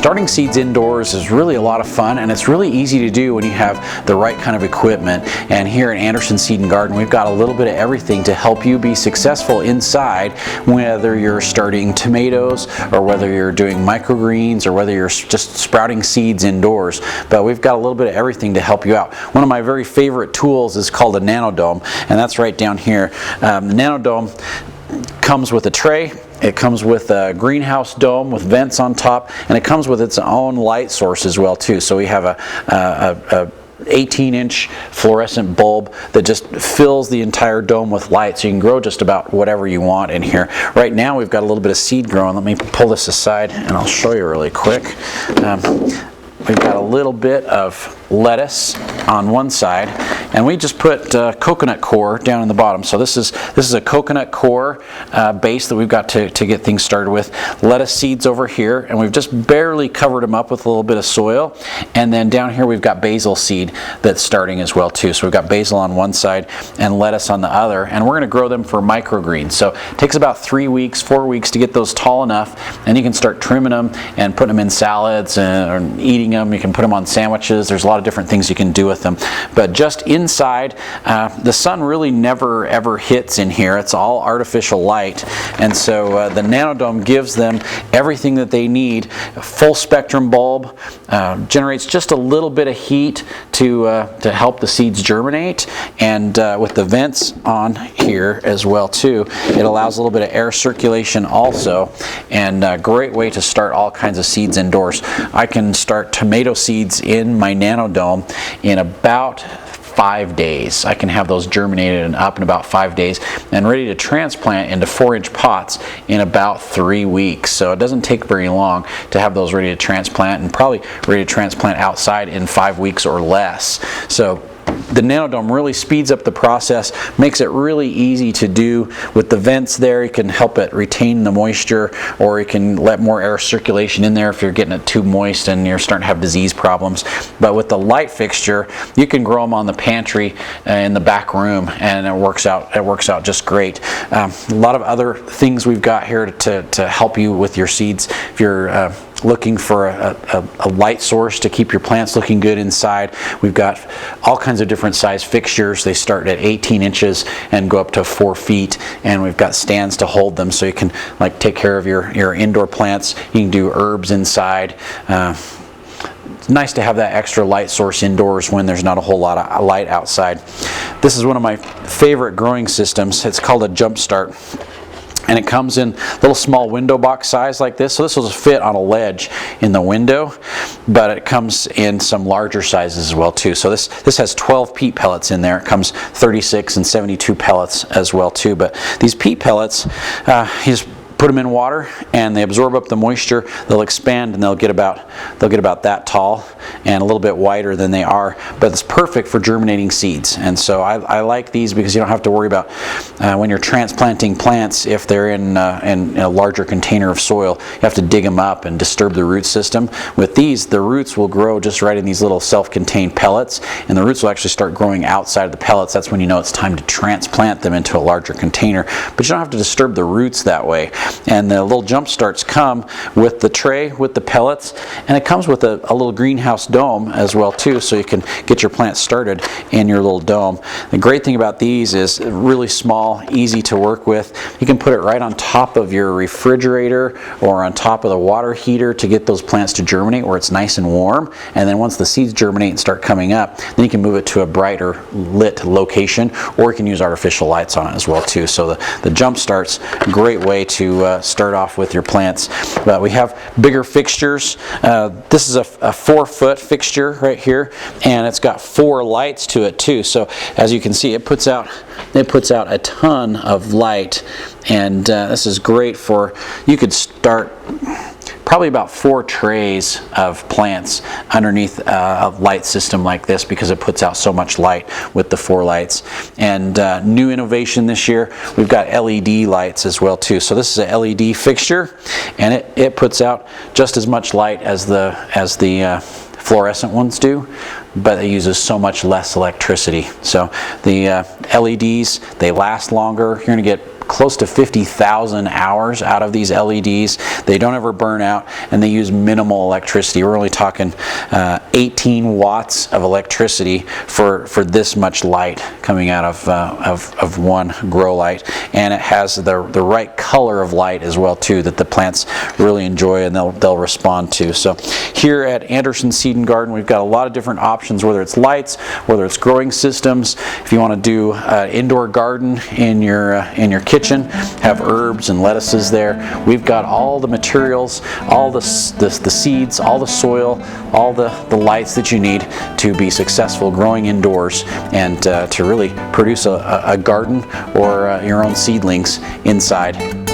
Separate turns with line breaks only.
Starting seeds indoors is really a lot of fun, and it's really easy to do when you have the right kind of equipment. And here at Anderson Seed and Garden, we've got a little bit of everything to help you be successful inside, whether you're starting tomatoes or whether you're doing microgreens or whether you're just sprouting seeds indoors. But we've got a little bit of everything to help you out. One of my very favorite tools is called a NanoDome, and that's right down here. The NanoDome comes with a tray. It comes with a greenhouse dome with vents on top, and it comes with its own light source as well too. So we have a 18-inch fluorescent bulb that just fills the entire dome with light, so you can grow just about whatever you want in here. Right now we've got a little bit of seed growing. Let me pull this aside and I'll show you really quick. We've got a little bit of lettuce on one side, and we just put coconut coir down in the bottom. So this is a coconut coir base that we've got to get things started with. Lettuce seeds over here, and we've just barely covered them up with a little bit of soil. And then down here we've got basil seed that's starting as well too. So we've got basil on one side and lettuce on the other, and we're going to grow them for microgreens. So it takes about 3 weeks, 4 weeks to get those tall enough, and you can start trimming them and putting them in salads or eating them. You can put them on sandwiches. There's a lot of different things you can do with them. But just inside, the sun really never ever hits in here. It's all artificial light, and so the NanoDome gives them everything that they need. A full spectrum bulb, generates just a little bit of heat to help the seeds germinate, and with the vents on here as well too, it allows a little bit of air circulation also, and a great way to start all kinds of seeds indoors. I can start tomato seeds in my NanoDome in about 5 days. I can have those germinated and up in about 5 days and ready to transplant into 4-inch pots in about 3 weeks. So it doesn't take very long to have those ready to transplant, and probably ready to transplant outside in 5 weeks or less. So the NanoDome really speeds up the process, makes it really easy to do. With the vents there, you can help it retain the moisture, or you can let more air circulation in there if you're getting it too moist and you're starting to have disease problems. But with the light fixture, you can grow them on the pantry in the back room, and it works out just great. A lot of other things we've got here to help you with your seeds. If you're looking for a light source to keep your plants looking good inside, we've got all kinds of different size fixtures. They start at 18 inches and go up to 4 feet, and we've got stands to hold them, so you can take care of your indoor plants. You can do herbs inside. It's nice to have that extra light source indoors when there's not a whole lot of light outside. This is one of my favorite growing systems. It's called a Jumpstart, and it comes in little small window box size like this. So this will fit on a ledge in the window, but it comes in some larger sizes as well too. So this has 12 peat pellets in there. It comes 36 and 72 pellets as well too. But these peat pellets, you just put them in water and they absorb up the moisture. They'll expand and they'll get about that tall and a little bit wider than they are, but it's perfect for germinating seeds. And so I like these because you don't have to worry about when you're transplanting plants, if they're in a larger container of soil, you have to dig them up and disturb the root system. With these, the roots will grow just right in these little self-contained pellets, and the roots will actually start growing outside of the pellets. That's when you know it's time to transplant them into a larger container, but you don't have to disturb the roots that way. And the little jump starts come with the tray with the pellets, and it comes with a little greenhouse dome as well too, so you can get your plants started in your little dome. The great thing about these is really small, easy to work with. You can put it right on top of your refrigerator or on top of the water heater to get those plants to germinate where it's nice and warm, and then once the seeds germinate and start coming up, then you can move it to a brighter lit location, or you can use artificial lights on it as well too. So the jump start's a great way to start off with your plants. But we have bigger fixtures. This is a 4-foot fixture right here, and it's got 4 lights to it too. So as you can see, it puts out a ton of light, and this is great for, you could start probably about 4 trays of plants underneath a light system like this, because it puts out so much light with the 4 lights. And new innovation this year, we've got LED lights as well too. So this is a LED fixture, and it puts out just as much light as the fluorescent ones do, but it uses so much less electricity. So the LEDs, they last longer. You're going to get close to 50,000 hours out of these LEDs. They don't ever burn out, and they use minimal electricity. We're only talking 18 watts of electricity for this much light coming out of one grow light, and it has the right color of light as well too that the plants really enjoy and they'll respond to. So here at Anderson Seed and Garden, we've got a lot of different options, whether it's lights, whether it's growing systems. If you want to do an indoor garden in your kitchen, have herbs and lettuces there, we've got all the materials, all the seeds, all the soil, all the lights that you need to be successful growing indoors and to really produce a garden or your own seedlings inside.